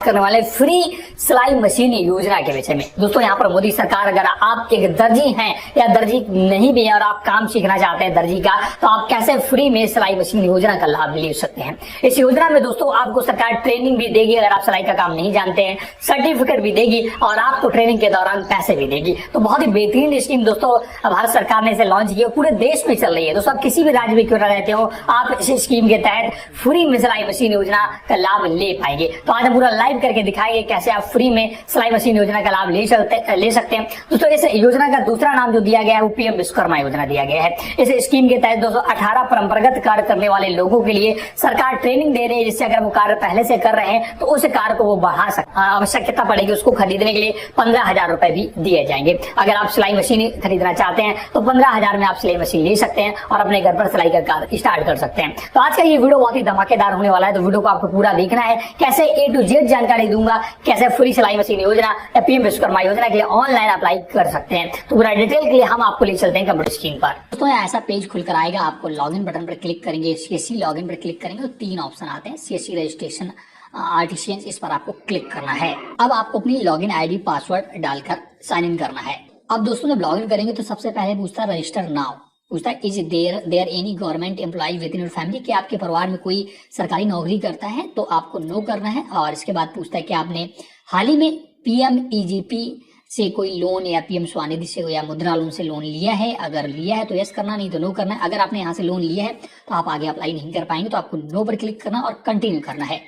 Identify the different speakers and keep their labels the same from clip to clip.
Speaker 1: करने वाले फ्री सिलाई मशीन योजना के विषय में। दोस्तों यहाँ पर मोदी सरकार, अगर आप एक दर्जी हैं या दर्जी नहीं भी हैं और आप काम सीखना चाहते हैं दर्जी का, तो आप कैसे फ्री में सिलाई मशीन योजना का लाभ ले सकते हैं। इस योजना में दोस्तों आपको सरकार ट्रेनिंग भी देगी, अगर आप सिलाई का काम नहीं जानते हैं, सर्टिफिकेट भी देगी और आपको ट्रेनिंग के दौरान पैसे भी देगी। तो बहुत ही बेहतरीन स्कीम दोस्तों भारत सरकार ने इसे लॉन्च की, पूरे देश में चल रही है। दोस्तों आप किसी भी राज्य में क्यों न रहते हो, आप इस स्कीम के तहत फ्री में सिलाई मशीन योजना का लाभ ले पाएंगे। तो आज हम पूरा करके दिखाएंगे कैसे आप फ्री में सिलाई मशीन योजना का लाभ ले सकते हैं। दोस्तों इस योजना का दूसरा नाम जो दिया गया है वो पीएम विश्वकर्मा योजना दिया गया है। इस स्कीम के तहत दोस्तों 18 परंपरागत कार्य करने वाले लोगों के लिए सरकार ट्रेनिंग दे रही है, जिससे अगर वो कार्य पहले से कर रहे हैं तो उस कार्य को वो बढ़ा सकते। आवश्यकता पड़ेगी उसको खरीदने के लिए 15,000 रुपए भी दिए जाएंगे। अगर आप सिलाई मशीन खरीदना चाहते हैं तो 15,000 में आप सिलाई मशीन ले सकते हैं और अपने घर पर सिलाई का कार्य स्टार्ट कर सकते हैं। तो आज का ये वीडियो बहुत ही धमाकेदार होने वाला है, तो वीडियो को आपको पूरा देखना है। कैसे A to Z जानकारी दूंगा, कैसे फ्री सिलाई मशीन योजना या पीएम विश्वकर्मा योजना के लिए ऑनलाइन अप्लाई कर सकते हैं। तो पूरा डिटेल के लिए हम आपको ले चलते हैं कंप्यूटर स्क्रीन पर। दोस्तों ऐसा पेज खुलकर आएगा, आपको लॉगिन बटन पर क्लिक करेंगे, सीएससी लॉगिन पर क्लिक करेंगे तो 3 ऑप्शन आते हैं। सीएससी रजिस्ट्रेशन, आर्टिशियंस, इस पर आपको क्लिक करना है। अब आपको अपनी लॉगिन आईडी पासवर्ड डालकर साइन इन करना है। अब दोस्तों जब लॉगिन करेंगे तो सबसे पहले पूछता है रजिस्टर नाउ, पूछता है is there any government employ within your family, कि आपके परिवार में कोई सरकारी नौकरी करता है, तो आपको नो करना है। और इसके बाद पूछता है कि आपने हाल ही में पीएमईजीपी से कोई लोन या पीएम स्वनिधि से या मुद्रा लोन से लोन लिया है, अगर लिया है तो यस करना, नहीं तो नो करना है। अगर आपने यहाँ से लोन लिया है तो आप आगे अप्लाई नहीं कर पाएंगे, तो आपको नो पर क्लिक करना और कंटिन्यू करना है।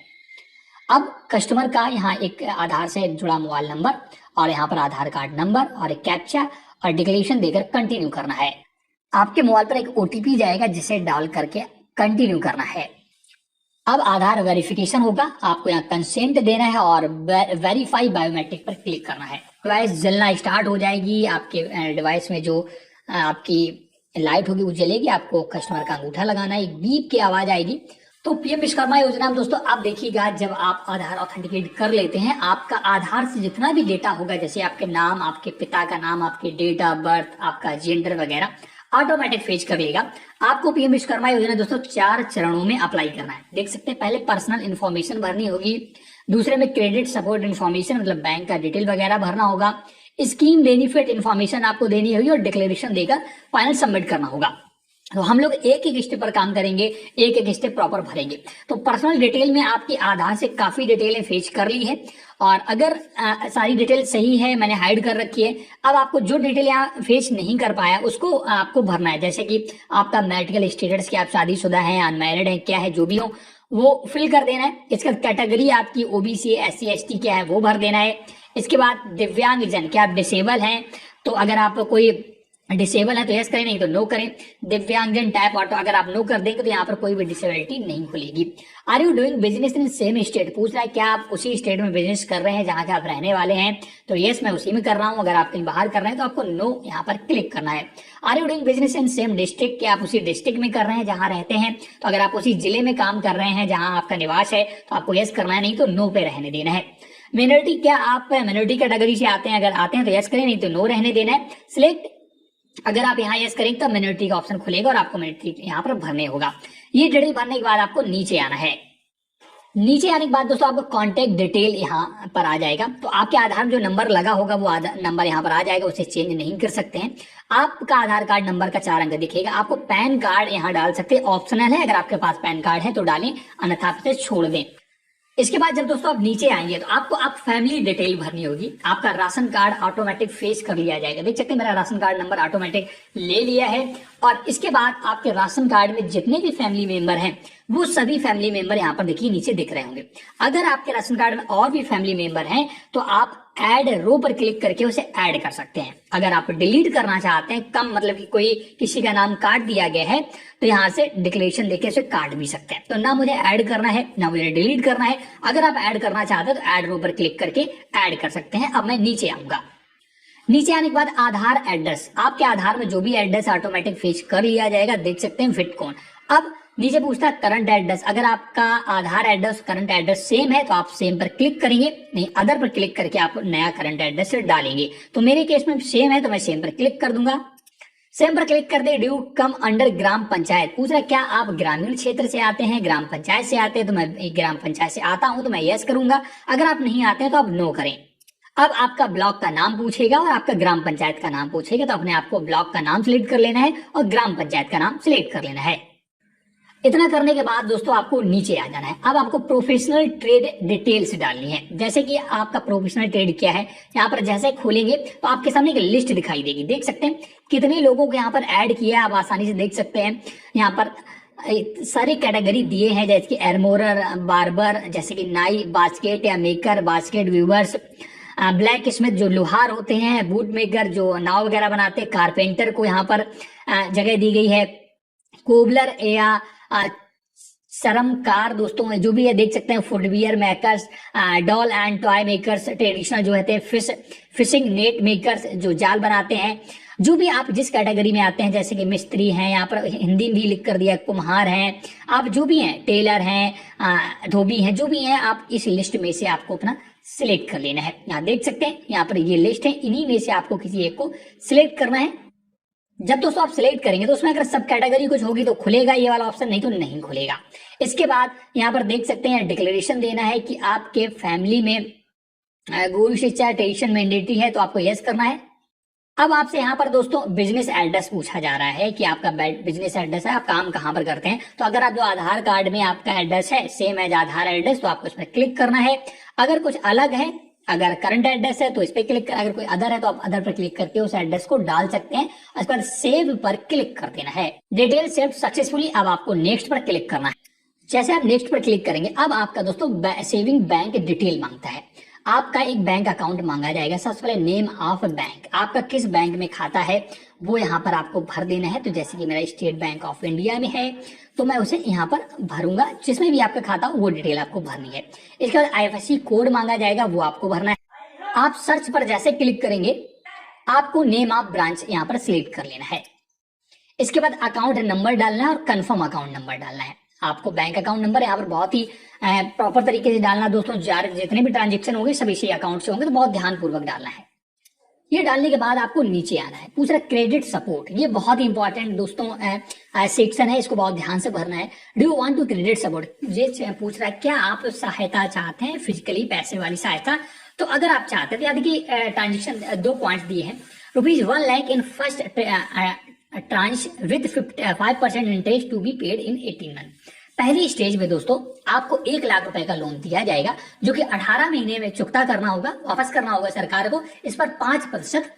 Speaker 1: अब कस्टमर का यहाँ एक आधार से जुड़ा मोबाइल नंबर और यहाँ पर आधार कार्ड नंबर और एक कैप्चा और डिक्लेरेशन देकर कंटिन्यू करना है। आपके मोबाइल पर एक ओटीपी जाएगा जिसे डाल करके कंटिन्यू करना है। अब आधार वेरिफिकेशन होगा, आपको यहाँ कंसेंट देना है और वेरीफाई बायोमेट्रिक पर क्लिक करना है। डिवाइस जलना स्टार्ट हो जाएगी, आपके डिवाइस में जो आपकी लाइट होगी वो जलेगी, आपको कस्टमर का अंगूठा लगाना है, एक बीप की आवाज आएगी। तो पीएम विश्वकर्मा योजना में दोस्तों आप देखिएगा, जब आप आधार ऑथेंटिकेट कर लेते हैं, आपका आधार से जितना भी डेटा होगा, जैसे आपके नाम, आपके पिता का नाम, आपके डेट ऑफ बर्थ, आपका जेंडर वगैरह ऑटोमेटिक फेच कर लेगा। आपको पीएम विश्वकर्मा योजना दोस्तों 4 चरणों में अप्लाई करना है। देख सकते हैं, पहले पर्सनल इन्फॉर्मेशन भरनी होगी, दूसरे में क्रेडिट सपोर्ट इन्फॉर्मेशन मतलब बैंक का डिटेल वगैरह भरना होगा, स्कीम बेनिफिट इन्फॉर्मेशन आपको देनी होगी और डिक्लेरेशन देकर फाइनल सबमिट करना होगा। तो हम लोग एक एक स्टेप पर काम करेंगे, एक एक स्टेप प्रॉपर भरेंगे। तो पर्सनल डिटेल में आपकी आधार से काफी डिटेलें फेच कर ली है और अगर सारी डिटेल सही है, मैंने हाइड कर रखी है। अब आपको जो डिटेल यहाँ फेच नहीं कर पाया उसको आपको भरना है, जैसे कि आपका मैरिटल स्टेटस, कि आप शादीशुदा हैं, अनमैरिड हैं, क्या है, जो भी हो वो फिल कर देना है। इसके बाद कैटेगरी आपकी ओबीसी, एससी, एसटी क्या है वो भर देना है। इसके बाद दिव्यांग जन, क्या आप डिसेबल हैं, तो अगर आप कोई डिसेबल है तो यस करें, नहीं तो नो करें। दिव्यांगजन टाइप ऑटो, अगर आप नो कर देंगे तो यहाँ पर कोई भी डिसेबिलिटी नहीं खुलेगी। Are you doing business in same state, पूछ रहा है क्या आप उसी स्टेट में बिजनेस कर रहे हैं जहां के आप रहने वाले हैं, तो यस मैं उसी में कर रहा हूं। अगर आप कहीं बाहर कर रहे हैं तो आपको नो यहाँ पर क्लिक करना है। Are you doing business in same district, क्या आप उसी डिस्ट्रिक्ट में कर रहे हैं जहां रहते हैं, तो अगर आप उसी जिले में काम कर रहे हैं जहां आपका निवास है तो आपको यस करना है, नहीं तो नो पे रहने देना है। मिनोरिटी, क्या आप मिनोरिटी कैटेगरी से आते हैं, अगर आते हैं तो यस करें, नहीं तो नो रहने देना है। सिलेक्ट, अगर आप यहाँ यस करेंगे तो मिनोरिटी का ऑप्शन खुलेगा और आपको मिनोरिटी यहाँ पर भरने होगा। ये डिटेल भरने के बाद आपको नीचे आना है। नीचे आने के बाद दोस्तों आपको कॉन्टेक्ट डिटेल यहाँ पर आ जाएगा। तो आपके आधार में जो नंबर लगा होगा वो नंबर यहाँ पर आ जाएगा, उसे चेंज नहीं कर सकते हैं। आपका आधार कार्ड नंबर का 4 अंक दिखेगा। आपको पैन कार्ड यहाँ डाल सकते हैं, ऑप्शनल है, अगर आपके पास पैन कार्ड है तो डालें, अन्यथा आप इसे छोड़ दें। इसके बाद जब दोस्तों आप नीचे आएंगे तो आपको आप फैमिली डिटेल भरनी होगी। आपका राशन कार्ड ऑटोमेटिक फेच कर लिया जाएगा, देख सकते हैं मेरा राशन कार्ड नंबर ऑटोमेटिक ले लिया है। और इसके बाद आपके राशन कार्ड में जितने भी फैमिली मेंबर हैं वो सभी फैमिली मेंबर यहाँ पर देखिए नीचे दिख रहे होंगे। अगर आपके राशन कार्ड में और भी फैमिली मेंबर हैं तो आप ऐड रो पर क्लिक करके उसे ऐड कर सकते हैं। अगर आप डिलीट करना चाहते हैं, कम मतलब कि कोई किसी का नाम काट दिया गया है, तो यहाँ से डिक्लेरेशन देके उसे काट भी सकते हैं। तो ना मुझे ऐड करना है ना मुझे डिलीट करना है। अगर आप ऐड करना चाहते हैं तो ऐड रो पर क्लिक करके ऐड कर सकते हैं। अब मैं नीचे आऊंगा। नीचे आने के बाद आधार एड्रेस, आपके आधार में जो भी एड्रेस ऑटोमेटिक फेच कर लिया जाएगा, देख सकते हैं फिट कौन। अब नीचे पूछता है करंट एड्रेस, अगर आपका आधार एड्रेस करंट एड्रेस सेम है तो आप सेम पर क्लिक करेंगे, नहीं अदर पर क्लिक करके आप नया करंट एड्रेस डालेंगे। तो मेरे केस में सेम है तो मैं सेम पर क्लिक कर दूंगा। सेम पर क्लिक कर दे। ड्यू कम अंडर ग्राम पंचायत, पूछ रहा है क्या आप ग्रामीण क्षेत्र से आते हैं, ग्राम पंचायत से आते हैं, तो मैं ग्राम पंचायत से आता हूं तो मैं यस करूंगा। अगर आप नहीं आते हैं तो आप नो करें। अब आपका ब्लॉक का नाम पूछेगा और आपका ग्राम पंचायत का नाम पूछेगा, तो अपने आपको ब्लॉक का नाम सिलेक्ट कर लेना है और ग्राम पंचायत का नाम सिलेक्ट कर लेना है। इतना करने के बाद दोस्तों आपको नीचे आ जाना है। अब आपको प्रोफेशनल ट्रेड डिटेल्स डालनी है, जैसे कि आपका प्रोफेशनल ट्रेड क्या है। यहाँ पर जैसे खोलेंगे तो आपके सामने एक लिस्ट दिखाई देगी, देख सकते हैं कितने लोगों को यहाँ पर ऐड किया है, आप आसानी से देख सकते हैं। यहाँ पर सारी कैटेगरी दिए हैं, जैसे कि एर्मोरर, बार्बर, जैसे कि नाई, बास्केट या maker, basket viewers, black Smith जो लोहार होते हैं, बूट मेकर जो नाव वगैरह बनाते हैं, कारपेंटर को यहाँ पर जगह दी गई है, कोबलर या शर्मकार दोस्तों जो भी है देख सकते हैं, footwear makers, doll and toy makers, traditional जो होते हैं, फिशिंग नेट मेकर्स जो जाल बनाते हैं। जो भी आप जिस कैटेगरी में आते हैं, जैसे कि मिस्त्री हैं, यहाँ पर हिंदी में भी लिख कर दिया, कुम्हार हैं, आप जो भी हैं, टेलर हैं, धोबी हैं, जो भी हैं, आप इस लिस्ट में से आपको अपना सिलेक्ट कर लेना है। यहाँ देख सकते हैं यहाँ पर ये लिस्ट है, इन्हीं में से आपको किसी एक को सिलेक्ट करना है। जब दोस्तों आप सिलेक्ट करेंगे तो उसमें अगर सब कैटेगरी कुछ होगी तो खुलेगा ये वाला ऑप्शन, नहीं तो नहीं खुलेगा। इसके बाद यहाँ पर देख सकते हैं डिक्लेरेशन देना है कि आपके फैमिली में गुरु शिक्षा ट्रेडिशन मैंडेटरी है, तो आपको यस करना है। अब आपसे यहाँ पर दोस्तों बिजनेस एड्रेस पूछा जा रहा है कि आपका बिजनेस एड्रेस है, आप काम कहाँ पर करते हैं। तो अगर आप जो आधार कार्ड में आपका एड्रेस है सेम एज आधार एड्रेस, तो आपको इसमें क्लिक करना है। अगर कुछ अलग है, अगर करंट एड्रेस है तो इस पे क्लिक कर, अगर कोई अदर है तो आप अदर पर क्लिक करके उस एड्रेस को डाल सकते हैं। उसके बाद सेव पर क्लिक कर देना है। Detail save successfully. अब आपको नेक्स्ट पर क्लिक करना है। जैसे आप नेक्स्ट पर क्लिक करेंगे, अब आपका दोस्तों सेविंग बैंक डिटेल मांगता है, आपका एक बैंक अकाउंट मांगा जाएगा। सबसे पहले नेम ऑफ बैंक, आपका किस बैंक में खाता है वो यहाँ पर आपको भर देना है। तो जैसे कि मेरा स्टेट बैंक ऑफ इंडिया में है तो मैं उसे यहाँ पर भरूंगा, जिसमें भी आपका खाता हो वो डिटेल आपको भरनी है। इसके बाद IFSC कोड मांगा जाएगा, वो आपको भरना है। आप सर्च पर जैसे क्लिक करेंगे आपको नेम ऑफ ब्रांच यहाँ पर सिलेक्ट कर लेना है। इसके बाद अकाउंट नंबर डालना है और कंफर्म अकाउंट नंबर डालना है। आपको बैंक अकाउंट नंबर यहाँ पर बहुत ही प्रॉपर तरीके से डालना दोस्तों। जितने भी ट्रांजेक्शन होंगे सब इसी अकाउंट से होंगे, तो बहुत ध्यानपूर्वक डालना है। ये डालने के बाद आपको नीचे आना है। पूछ रहा है क्रेडिट सपोर्ट, ये बहुत ही इंपॉर्टेंट दोस्तों सेक्शन है, इसको बहुत ध्यान से भरना है। Do you want to credit support, ये पूछ रहा है क्या आप सहायता चाहते हैं, फिजिकली पैसे वाली सहायता। तो अगर आप चाहते हैं, याद कि ट्रांजेक्शन 2 पॉइंट दिए हैं, ₹1 lakh in first tranche with 5% interest to be paid in 18 month. पहली स्टेज में दोस्तों आपको 1 लाख रुपए का लोन दिया जाएगा, जो कि 18 महीने में चुकता करना होगा, वापस करना होगा सरकार को। इस पर 5%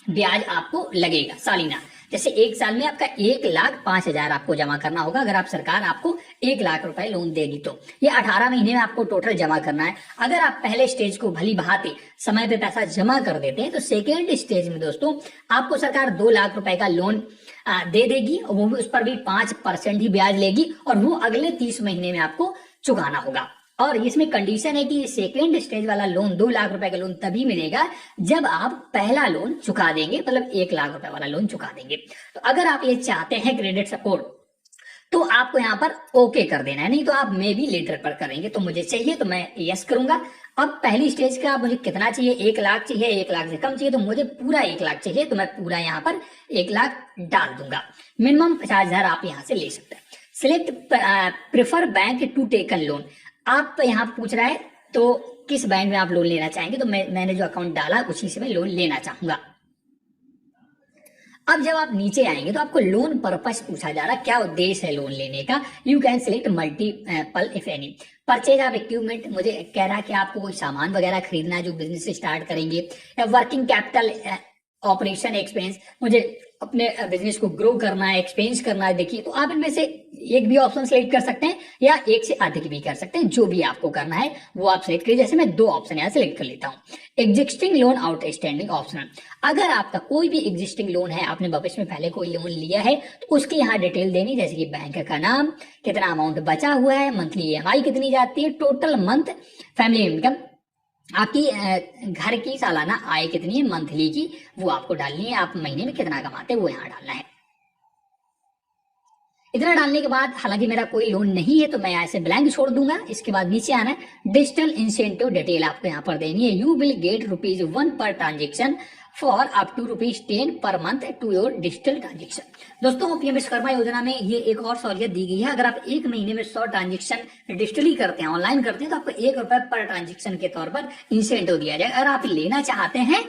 Speaker 1: ब्याज आपको लगेगा सालाना। जैसे 1 साल में आपका 1,05,000 आपको जमा करना होगा, अगर आप सरकार आपको 1 लाख रुपए लोन देगी तो ये 18 महीने में आपको टोटल जमा करना है। अगर आप पहले स्टेज को भली भांति समय पे पैसा जमा कर देते हैं तो सेकेंड स्टेज में दोस्तों आपको सरकार 2 लाख रुपए का लोन दे देगी, और वो भी उस पर भी 5% ही ब्याज लेगी, और वो अगले 30 महीने में आपको चुकाना होगा। और इसमें कंडीशन है कि सेकेंड स्टेज वाला लोन 2 लाख रुपए का लोन तभी मिलेगा जब आप पहला लोन चुका देंगे, मतलब 1 लाख रुपए वाला लोन चुका देंगे। तो अगर आप ये चाहते हैं क्रेडिट सपोर्ट तो आपको यहाँ पर ओके कर देना है, नहीं तो आप मे भी लेटर पर करेंगे। तो मुझे चाहिए तो मैं यस करूंगा। अब पहली स्टेज का मुझे कितना चाहिए, 1 लाख चाहिए, 1 लाख से कम चाहिए, तो मुझे पूरा 1 लाख चाहिए, तो मैं पूरा यहाँ पर 1 लाख डाल दूंगा। मिनिमम 50,000 आप यहाँ से ले सकते हैं। Select prefer bank to taken loan, आप यहाँ पूछ रहा है तो किस बैंक में आप लोन लेना चाहेंगे, तो मैंने जो अकाउंट डाला उसी से मैं लोन लेना चाहूंगा। अब जब आप नीचे आएंगे तो आपको लोन पर्पस पूछा जा रहा है, क्या उद्देश्य है लोन लेने का। You can select multiple if any. Purchase of equipment, मुझे कह रहा है कि आपको कोई सामान वगैरह खरीदना है जो बिजनेस स्टार्ट करेंगे, या वर्किंग कैपिटल ऑपरेशन एक्सपेंस, मुझे अपने बिजनेस को ग्रो करना है, एक्सपेंस करना है। देखिए तो आप इनमें से एक भी ऑप्शन सेलेक्ट कर सकते हैं या एक से अधिक भी कर सकते हैं, जो भी आपको करना है वो आप सेलेक्ट करिए। जैसे मैं 2 ऑप्शन यहाँ सेलेक्ट कर लेता हूँ। एग्जिस्टिंग लोन आउटस्टैंडिंग ऑप्शन, अगर आपका कोई भी एग्जिस्टिंग लोन है, आपने भविष्य में पहले कोई लोन लिया है तो उसकी यहाँ डिटेल देनी, जैसे कि बैंक का नाम, कितना अमाउंट बचा हुआ है, मंथली EMI कितनी जाती है, टोटल मंथ फैमिली इनकम, आपकी घर की सालाना आय कितनी है मंथली की, वो आपको डालनी है। आप महीने में कितना कमाते हैं वो यहाँ डालना है। इतना डालने के बाद, हालांकि मेरा कोई लोन नहीं है तो मैं ऐसे ब्लैंक छोड़ दूंगा। इसके बाद नीचे आना है, डिजिटल इंसेंटिव डिटेल आपको यहाँ पर देनी है। You will get ₹1 per transaction for up to ₹10 per month to your digital transaction. दोस्तों पीएम विश्वकर्मा योजना में ये एक और सहूलियत दी गई है। अगर आप एक महीने में 100 ट्रांजेक्शन डिजिटली करते हैं, ऑनलाइन करते हैं, तो आपको ₹1 पर ट्रांजेक्शन के तौर पर इंसेंटिव दिया जाएगा। अगर आप लेना चाहते हैं,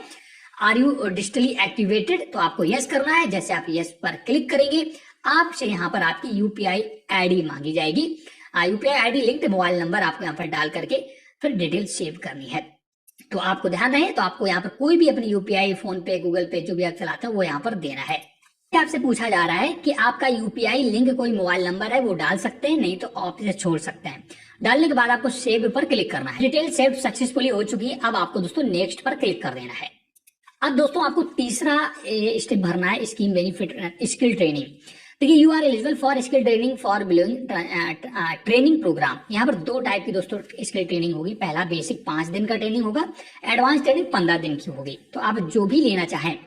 Speaker 1: आर यू डिजिटली एक्टिवेटेड, तो आपको यस करना है। जैसे आप यस पर क्लिक करेंगे, आपसे यहाँ पर आपकी यूपीआई आईडी मांगी जाएगी। UPI ID linked mobile number आपको यहाँ पर डाल करके फिर डिटेल सेव करनी है। तो आपको ध्यान रहे, तो आपको यहाँ पर कोई भी अपनी यूपीआई, फोन पे, गूगल पे जो भी आप चलाते हैं वो यहाँ पर देना है। आपसे पूछा जा रहा है कि आपका यूपीआई लिंक कोई मोबाइल नंबर है वो डाल सकते हैं, नहीं तो आप इसे छोड़ सकते हैं। डालने के बाद आपको सेव पर क्लिक करना है। डिटेल सेव सक्सेसफुली हो चुकी है। अब आपको दोस्तों नेक्स्ट पर क्लिक कर देना है। अब दोस्तों आपको तीसरा स्टेप भरना है, स्कीम बेनिफिट स्किल ट्रेनिंग। देखिए, you are eligible for skill training for following training program. यहाँ पर 2 टाइप की दोस्तों स्किल ट्रेनिंग होगी। पहला बेसिक 5 दिन का ट्रेनिंग होगा, एडवांस ट्रेनिंग 15 दिन की होगी। तो आप जो भी लेना चाहें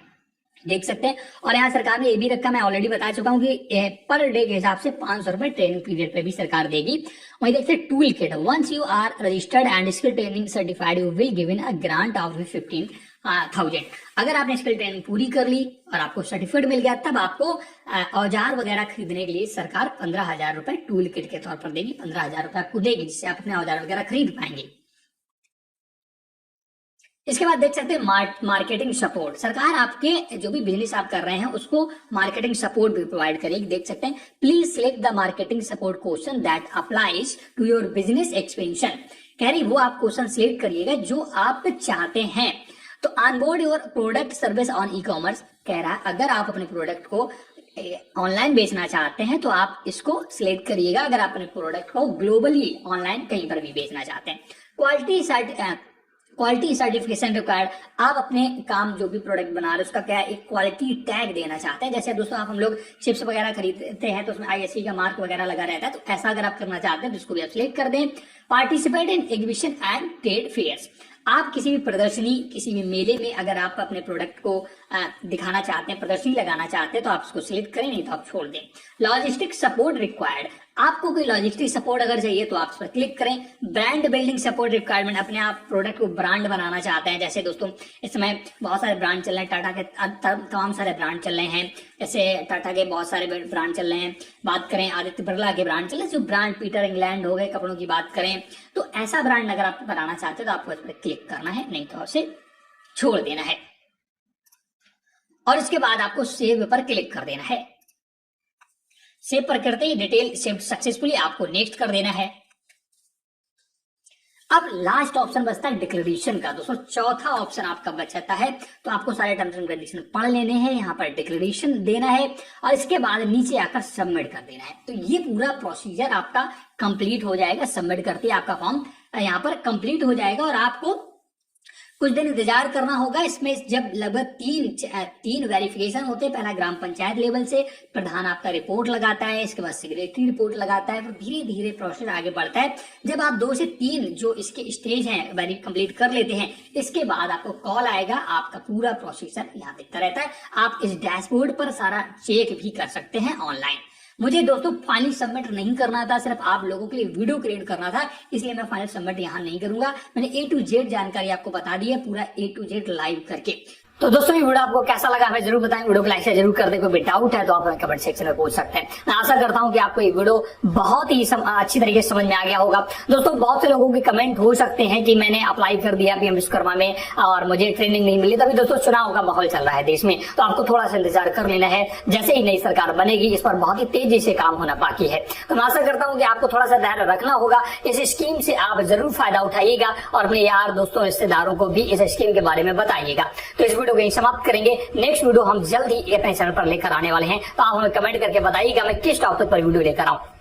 Speaker 1: देख सकते हैं। और यहाँ सरकार ने ये भी रखा, मैं ऑलरेडी बता चुका हूँ कि पर डे के हिसाब से ₹500 ट्रेनिंग पीरियड पे भी सरकार देगी। वही देखते हैं tool kit, once you are registered and skill training certified you will given a grant of 15,000। अगर आपने स्किल ट्रेनिंग पूरी कर ली और आपको सर्टिफिकेट मिल गया, तब आपको औजार वगैरह खरीदने के लिए सरकार ₹15,000 टूल किट के तौर पर देगी। ₹15,000 आपको देगी, जिससे आप अपने औजार वगैरह खरीद पाएंगे। इसके बाद देख सकते हैं मार्केटिंग सपोर्ट। सरकार आपके जो भी बिजनेस आप कर रहे हैं उसको मार्केटिंग सपोर्ट भी प्रोवाइड करेगी। देख सकते हैं, please select the marketing support question that applies to your business expansion. कह रही वो आप क्वेश्चन सिलेक्ट करिएगा जो आप चाहते हैं। तो onboard your product service on e commerce, कह रहा है अगर आप अपने प्रोडक्ट को ऑनलाइन बेचना चाहते हैं तो आप इसको सिलेक्ट करिएगा। अगर आप अपने प्रोडक्ट को ग्लोबली ऑनलाइन कहीं पर भी बेचना चाहते हैं। क्वालिटी सर्टिफिकेशन रिक्वायर्ड, आप अपने काम जो भी प्रोडक्ट बना रहे हैं उसका क्या एक क्वालिटी टैग देना चाहते हैं। जैसे दोस्तों आप हम लोग चिप्स वगैरह खरीदते हैं तो उसमें ISI का मार्क वगैरह लगा रहता है, तो ऐसा अगर आप करना चाहते हैं तो इसको भी आप सिलेक्ट कर दें। Participate in exhibition and trade fairs, आप किसी भी प्रदर्शनी, किसी भी मेले में अगर आप अपने प्रोडक्ट को दिखाना चाहते हैं, प्रदर्शनी लगाना चाहते हैं, तो आप उसको सिलेक्ट करें, नहीं तो आप छोड़ दें। लॉजिस्टिक सपोर्ट रिक्वायर्ड, आपको कोई लॉजिस्टिक सपोर्ट अगर चाहिए तो आप इस पर क्लिक करें। ब्रांड बिल्डिंग सपोर्ट रिक्वायरमेंट, अपने आप प्रोडक्ट को ब्रांड बनाना चाहते हैं। जैसे दोस्तों इस समय बहुत सारे ब्रांड चल रहे हैं, टाटा के तमाम सारे ब्रांड चल रहे हैं। जैसे टाटा के बहुत सारे ब्रांड चल रहे हैं। बात करें आदित्य बिरला के ब्रांड चल रहे हैं, जो ब्रांड पीटर इंग्लैंड हो गए कपड़ों की बात करें, तो ऐसा ब्रांड अगर आप बनाना चाहते हैं तो आपको इस पर क्लिक करना है, नहीं तो उसे छोड़ देना है। और इसके बाद आपको सेव पर क्लिक कर देना है। सेव पर करते ही डिटेल सेव सक्सेसफुली, आपको नेक्स्ट कर देना है। अब लास्ट ऑप्शन बचता है डिक्लेरेशन का। दोस्तों चौथा ऑप्शन आपका बचता है, तो आपको सारे टर्म्स एंड कंडीशन पढ़ लेने हैं, यहाँ पर डिक्लेरेशन देना है और इसके बाद नीचे आकर सबमिट कर देना है। तो ये पूरा प्रोसीजर आपका कंप्लीट हो जाएगा। सबमिट करते ही आपका फॉर्म यहाँ पर कंप्लीट हो जाएगा और आपको कुछ दिन इंतजार करना होगा। इसमें जब लगभग तीन वेरिफिकेशन होते हैं। पहला ग्राम पंचायत लेवल से प्रधान आपका रिपोर्ट लगाता है, इसके बाद सेक्रेटरी रिपोर्ट लगाता है, फिर धीरे धीरे प्रोसेस आगे बढ़ता है। जब आप 2 से 3 जो इसके स्टेज हैं कंप्लीट कर लेते हैं, इसके बाद आपको कॉल आएगा। आपका पूरा प्रोसीजर यहाँ दिखता रहता है। आप इस डैशबोर्ड पर सारा चेक भी कर सकते हैं ऑनलाइन। मुझे दोस्तों फाइनल सबमिट नहीं करना था, सिर्फ आप लोगों के लिए वीडियो क्रिएट करना था, इसलिए मैं फाइनल सबमिट यहाँ नहीं करूंगा। मैंने A to Z जानकारी आपको बता दी है, पूरा A to Z लाइव करके। तो दोस्तों ये वीडियो आपको कैसा लगा हमें जरूर बताएं। वीडियो को लाइक से जरूर कर दें। कोई भी डाउट है तो आप कमेंट सेक्शन में पूछ सकते हैं। मैं आशा करता हूं कि आपको ये वीडियो बहुत ही अच्छी तरीके से समझ में आ गया होगा। दोस्तों बहुत से लोगों के कमेंट हो सकते हैं कि मैंने अप्लाई कर दिया पीएम विश्वकर्मा में और मुझे ट्रेनिंग नहीं मिली। तभी दोस्तों चुनाव का माहौल चल रहा है देश में, तो आपको थोड़ा सा इंतजार कर लेना है। जैसे ही नई सरकार बनेगी इस पर बहुत ही तेजी से काम होना बाकी है। तो मैं आशा करता हूँ कि आपको थोड़ा सा धैर्य रखना होगा। इस स्कीम से आप जरूर फायदा उठाइएगा और अपने यार दोस्तों रिश्तेदारों को भी इस स्कीम के बारे में बताइएगा। तो इस वीडियो को यहीं समाप्त करेंगे। नेक्स्ट वीडियो हम जल्द ही अपने चैनल पर लेकर आने वाले हैं, तो आप हमें कमेंट करके बताइएगा मैं किस टॉपिक पर वीडियो लेकर आऊं।